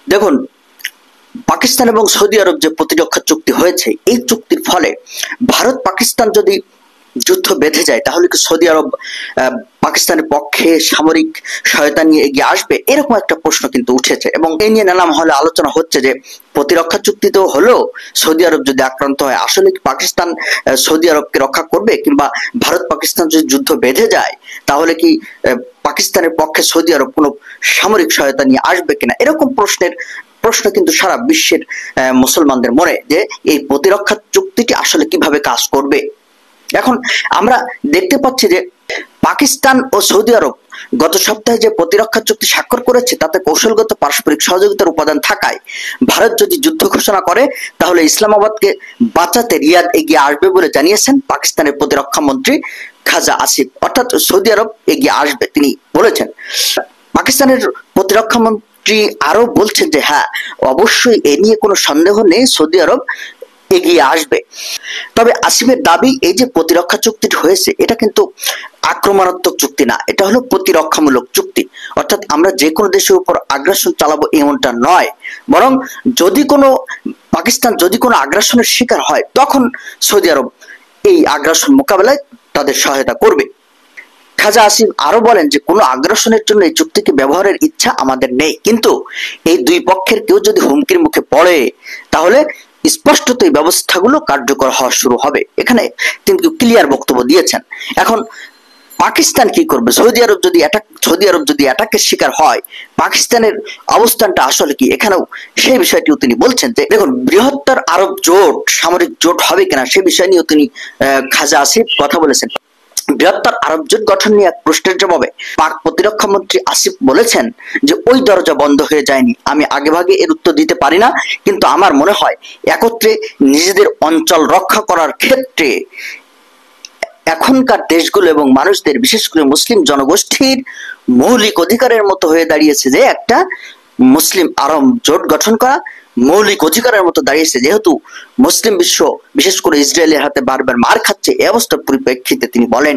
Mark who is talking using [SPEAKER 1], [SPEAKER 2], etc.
[SPEAKER 1] দেখুন, পাকিস্তান এবং সৌদি আরব যে প্রতিরক্ষা চুক্তি হয়েছে, এই চুক্তির ফলে ভারত পাকিস্তান যদি যুদ্ধ বেঁধে যায়, তাহলে কি সৌদি আরব পাকিস্তানের পক্ষে সামরিক সহায়তা নিয়ে এগিয়ে আসবে? এরকম একটা প্রশ্ন কিন্তু উঠেছে এবং এই নিয়ে নানা মহলে আলোচনা হচ্ছে যে প্রতিরক্ষা চুক্তি তো হলো, সৌদি আরব যদি আক্রান্ত হয়, আসলে কি পাকিস্তান সৌদি আরবকে রক্ষা করবে? কিংবা ভারত পাকিস্তান যদি যুদ্ধ বেঁধে যায়, তাহলে কি পাকিস্তানের পক্ষে সৌদি আরব কোনো সামরিক সহায়তা নিয়ে আসবে কিনা? এরকম প্রশ্ন কিন্তু সারা বিশ্বের মুসলমানদের মনে, যে এই প্রতিরক্ষা চুক্তিটি আসলে কিভাবে কাজ করবে। এখন আমরা দেখতে পাচ্ছি যে পাকিস্তান ও সৌদি আরব গত সপ্তাহে যে প্রতিরক্ষা চুক্তি স্বাক্ষর করেছে, তাতে কৌশলগত পারস্পরিক সহযোগিতার উপাদান থাকায় ভারত যদি যুদ্ধ ঘোষণা করে, তাহলে ইসলামাবাদকে বাঁচাতে রিয়াদ এগিয়ে আসবে বলে জানিয়েছেন পাকিস্তানের প্রতিরক্ষা মন্ত্রী খাজা আসিফ। অর্থাৎ সৌদি আরব এগিয়ে আসবে তিনি বলেছেন। পাকিস্তানের প্রতিরক্ষা মন্ত্রী আরো বলছেন যে হ্যাঁ, অবশ্যই এ নিয়ে কোনো সন্দেহ নেই, সৌদি আরব এগিয়ে আসবে। তবে আসিফের দাবি, এই যে প্রতিরক্ষা চুক্তিটি হয়েছে, এটা কিন্তু আক্রমণাত্মক চুক্তি না, এটা হলো প্রতিরক্ষামূলক চুক্তি। অর্থাৎ আমরা যে কোনো দেশের উপর আগ্রাসন চালাবো এমনটা নয়, বরং পাকিস্তান যদি কোনো আগ্রাসনের শিকার হয়, তখন সৌদি আরব এই আগ্রাসন মোকাবেলায় তাদের সহায়তা করবে। খাজা আসিফ আরো বলেন যে কোনো আগ্রাসনের জন্য এই চুক্তিকে ব্যবহারের ইচ্ছা আমাদের নেই, কিন্তু এই দুই পক্ষের কেউ যদি হুমকির মুখে পড়ে, তাহলে স্পষ্টত এই ব্যবস্থাগুলো কার্যকর হওয়া শুরু হবে। এখানে তিনি ক্লিয়ার বক্তব্য দিয়েছেন। এখন পাকিস্তান কি করবে? সৌদি আরব যদি অ্যাটাকের শিকার হয়, পাকিস্তানের অবস্থানটা আসলে কি? এখানেও সেই বিষয়টিও তিনি বলছেন যে দেখুন, বৃহত্তর আরব জোট সামরিক জোট হবে কিনা সে বিষয় নিয়েও তিনি খাজা আসিফ কথা বলেছেন। বৃহত্তর আরব জোট গঠন নিয়ে এক প্রশ্নের জবাবে পাক প্রতিরক্ষা মন্ত্রী আসিফ বলেছেন যে ওই দরজা বন্ধ হয়ে যায়নি। আমি আগেভাগে এর উত্তর দিতে পারি না, কিন্তু আমার মনে হয় একত্রে নিজেদের অঞ্চল রক্ষা করার ক্ষেত্রে এখনকার দেশগুলো এবং মানুষদের, বিশেষ করে মুসলিম জনগোষ্ঠীর মৌলিক অধিকারের মতো হয়ে দাঁড়িয়েছে যে একটা মুসলিম আরব জোট গঠন করা মৌলিক অধিকারের মতো দাঁড়িয়েছে, যেহেতু মুসলিম বিশ্ব বিশেষ করে ইসরায়েলের হাতে বারবার মার খাচ্ছে। এই অবস্থার পরিপ্রেক্ষিতে তিনি বলেন